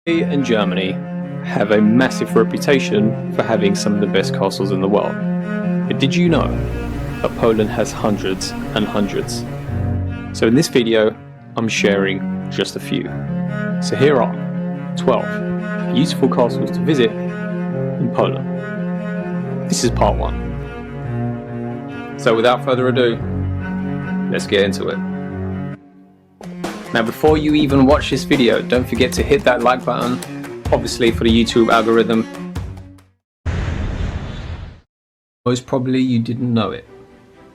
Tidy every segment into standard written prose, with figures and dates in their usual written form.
Italy and Germany have a massive reputation for having some of the best castles in the world. But did you know that Poland has hundreds and hundreds? So in this video, I'm sharing just a few. So here are 12 beautiful castles to visit in Poland. This is part 1. So without further ado, let's get into it. Now before you even watch this video, don't forget to hit that like button, obviously for the YouTube algorithm. Most probably you didn't know it,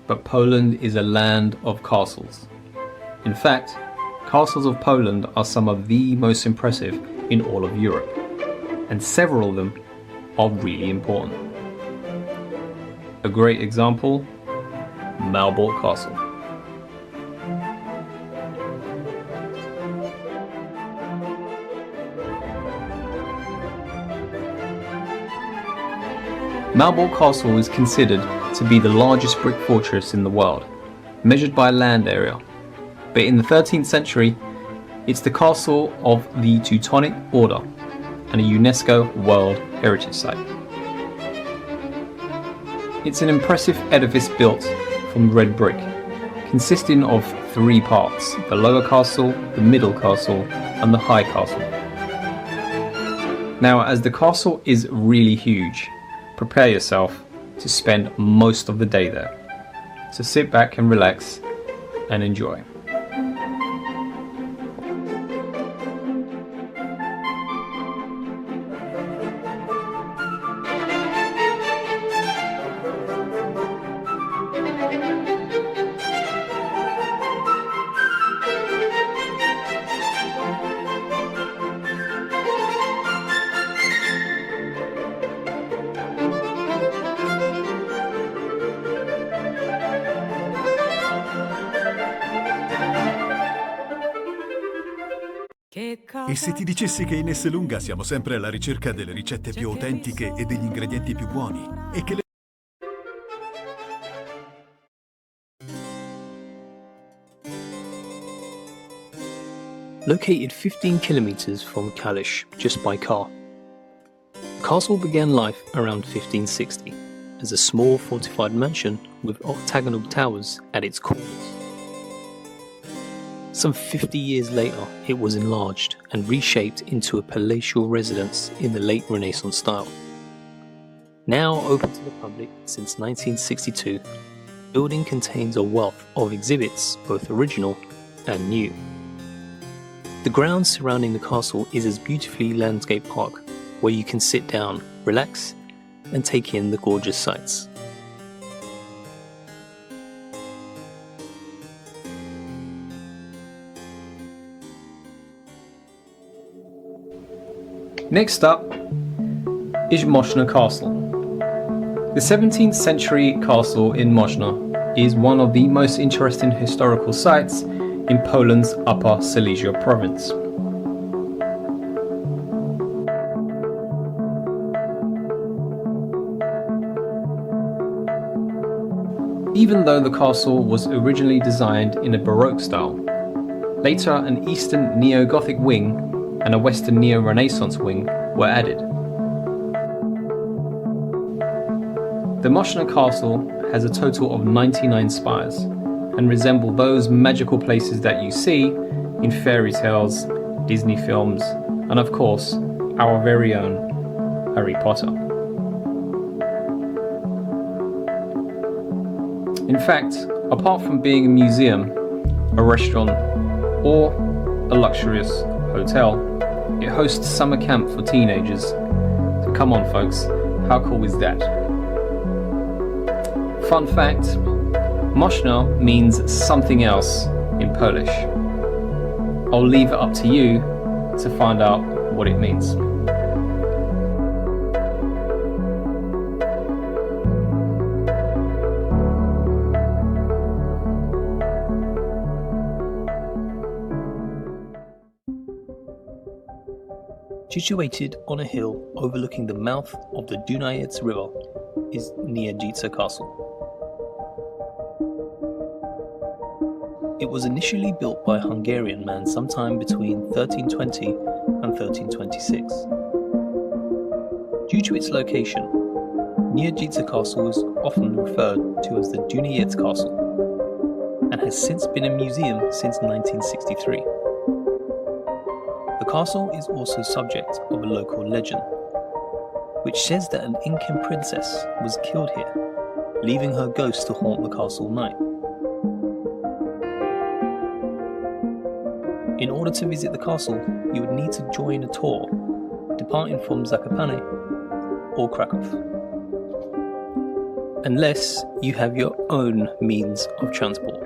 but Poland is a land of castles. In fact, castles of Poland are some of the most impressive in all of Europe, and several of them are really important. A great example, Malbork Castle. Malbork Castle is considered to be the largest brick fortress in the world, measured by land area. But in the 13th century, it's the castle of the Teutonic Order and a UNESCO World Heritage Site. It's an impressive edifice built from red brick, consisting of 3 parts: the lower castle, the middle castle, and the high castle. Now, as the castle is really huge, prepare yourself to spend most of the day there. So sit back and relax and enjoy. E se ti dicessi che in Esselunga siamo sempre alla ricerca delle ricette più autentiche e degli ingredienti più buoni? E che Located 15 kilometers from Kalisz, just by car. The castle began life around 1560 as a small fortified mansion with octagonal towers at its corners. Some 50 years later, it was enlarged and reshaped into a palatial residence in the late Renaissance style. Now open to the public since 1962, the building contains a wealth of exhibits, both original and new. The grounds surrounding the castle is a beautifully landscaped park where you can sit down, relax, and take in the gorgeous sights. Next up is Moszna Castle. The 17th century castle in Moszna is one of the most interesting historical sites in Poland's Upper Silesia province. Even though the castle was originally designed in a Baroque style, later an Eastern Neo-Gothic wing and a Western Neo-Renaissance wing were added. The Moszna Castle has a total of 99 spires and resemble those magical places that you see in fairy tales, Disney films, and of course, our very own Harry Potter. In fact, apart from being a museum, a restaurant, or a luxurious hotel, it hosts summer camp for teenagers. So come on folks, how cool is that? Fun fact, Moszna means something else in Polish. I'll leave it up to you to find out what it means. Situated on a hill overlooking the mouth of the Dunajec River is Niedzica Castle. It was initially built by a Hungarian man sometime between 1320 and 1326. Due to its location, Niedzica Castle is often referred to as the Dunajec Castle and has since been a museum since 1963. The castle is also subject of a local legend, which says that an Incan princess was killed here, leaving her ghost to haunt the castle night. In order to visit the castle, you would need to join a tour, departing from Zakopane or Krakow, unless you have your own means of transport.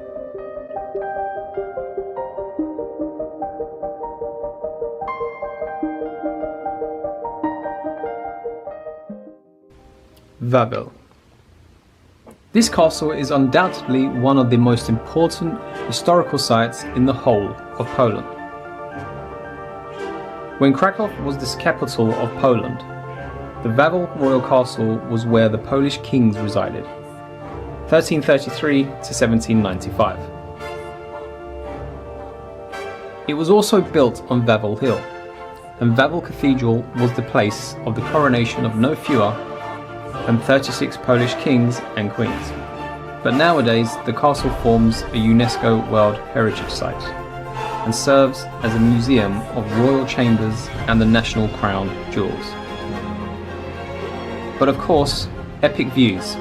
Wawel. This castle is undoubtedly one of the most important historical sites in the whole of Poland. When Krakow was the capital of Poland, the Wawel Royal Castle was where the Polish kings resided, 1333 to 1795. It was also built on Wawel Hill, and Wawel Cathedral was the place of the coronation of no fewer than 36 Polish kings and queens. But nowadays, the castle forms a UNESCO World Heritage Site and serves as a museum of royal chambers and the national crown jewels. But of course, epic views.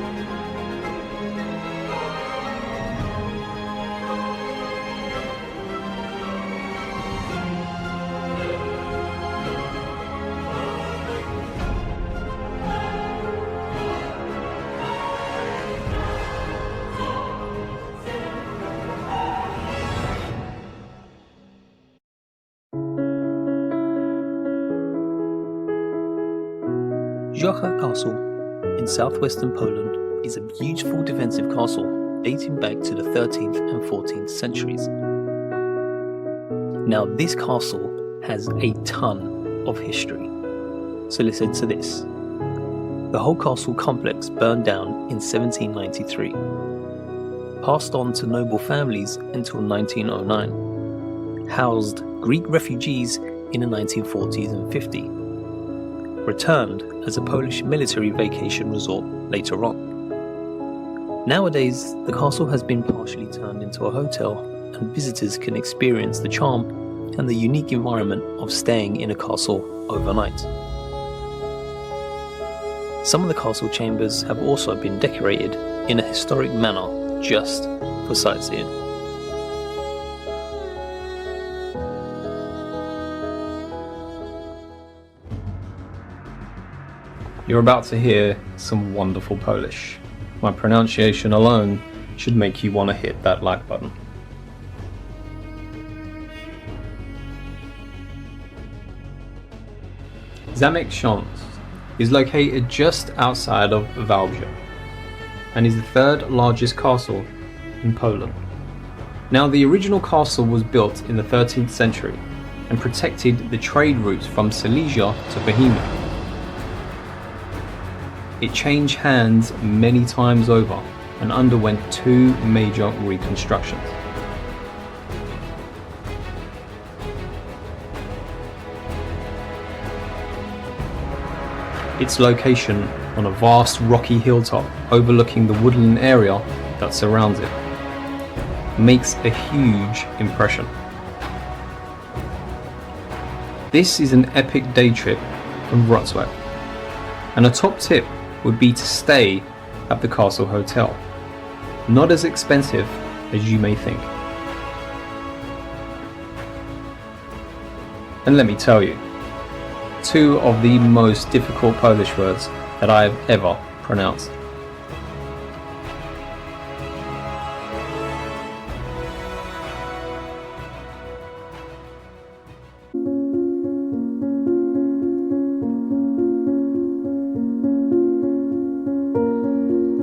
Żochar Castle in southwestern Poland is a beautiful defensive castle dating back to the 13th and 14th centuries. Now this castle has a ton of history, so listen to this. The whole castle complex burned down in 1793, passed on to noble families until 1909, housed Greek refugees in the 1940s and 50s, returned as a Polish military vacation resort later on. Nowadays, the castle has been partially turned into a hotel, and visitors can experience the charm and the unique environment of staying in a castle overnight. Some of the castle chambers have also been decorated in a historic manner just for sightseeing. You're about to hear some wonderful Polish. My pronunciation alone should make you want to hit that like button. Zamek Śląsk is located just outside of Wałbrzych and is the third largest castle in Poland. Now, the original castle was built in the 13th century and protected the trade routes from Silesia to Bohemia. It changed hands many times over and underwent two major reconstructions. Its location on a vast rocky hilltop overlooking the woodland area that surrounds it makes a huge impression. This is an epic day trip from Wrocław, and a top tip would be to stay at the Castle Hotel. Not as expensive as you may think. And let me tell you, two of the most difficult Polish words that I have ever pronounced.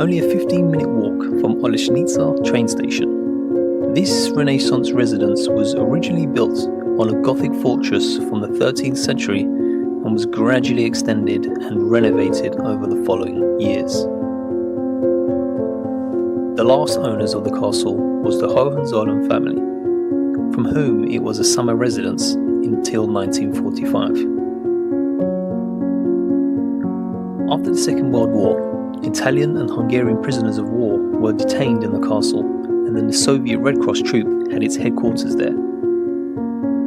Only a 15-minute walk from Olesznica train station. This Renaissance residence was originally built on a Gothic fortress from the 13th century and was gradually extended and renovated over the following years. The last owners of the castle was the Hohenzollern family, from whom it was a summer residence until 1945. After the Second World War, Italian and Hungarian prisoners of war were detained in the castle, and then the Soviet Red Cross troop had its headquarters there.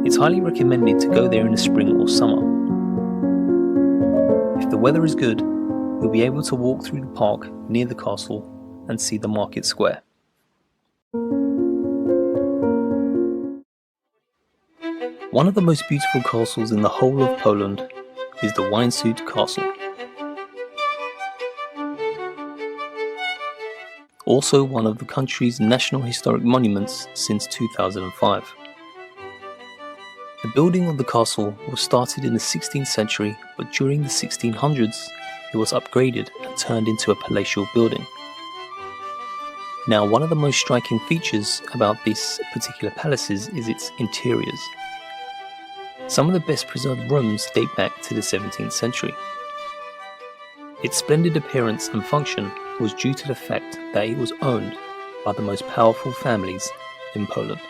It's highly recommended to go there in the spring or summer. If the weather is good, you'll be able to walk through the park near the castle and see the market square. One of the most beautiful castles in the whole of Poland is the Wajęczyn Castle. Also one of the country's national historic monuments since 2005. The building of the castle was started in the 16th century, but during the 1600s it was upgraded and turned into a palatial building. Now, one of the most striking features about this particular palaces is its interiors. Some of the best preserved rooms date back to the 17th century. Its splendid appearance and function was due to the fact that it was owned by the most powerful families in Poland.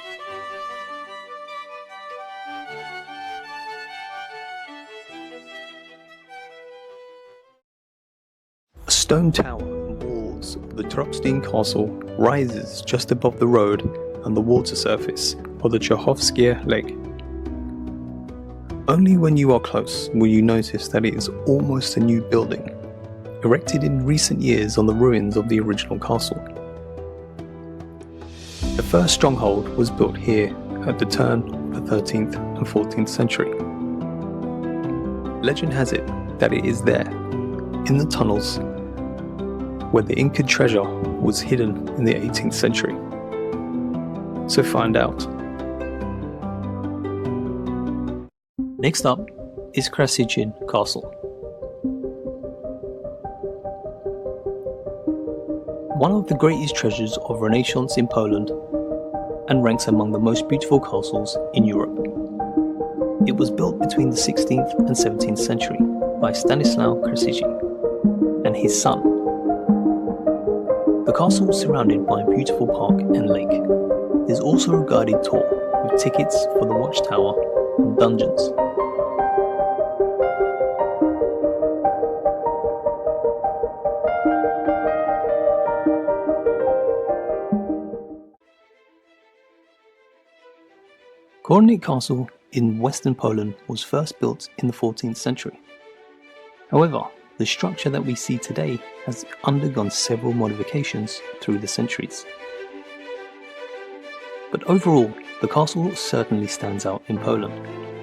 A stone tower and walls of the Trostien Castle rises just above the road and the water surface of the Czechowskie Lake. Only when you are close will you notice that it is almost a new building, erected in recent years on the ruins of the original castle. The first stronghold was built here at the turn of the 13th and 14th century. Legend has it that it is there, in the tunnels, where the Inca treasure was hidden in the 18th century. So find out. Next up is Krasichin Castle. One of the greatest treasures of Renaissance in Poland, and ranks among the most beautiful castles in Europe. It was built between the 16th and 17th century by Stanisław Krasicki and his son. The castle is surrounded by a beautiful park and lake. There's also a guided tour with tickets for the watchtower and dungeons. Kornik Castle in western Poland was first built in the 14th century. However, the structure that we see today has undergone several modifications through the centuries. But overall, the castle certainly stands out in Poland,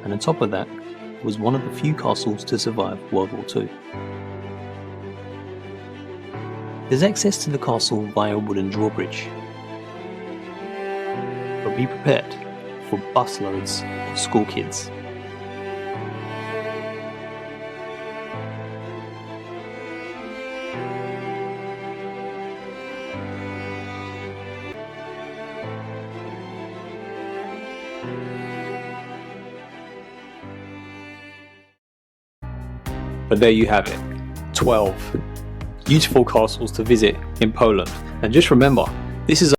and on top of that, it was one of the few castles to survive World War II. There's access to the castle via a wooden drawbridge. But be prepared for busloads of school kids. But there you have it, 12 beautiful castles to visit in Poland. And just remember, this is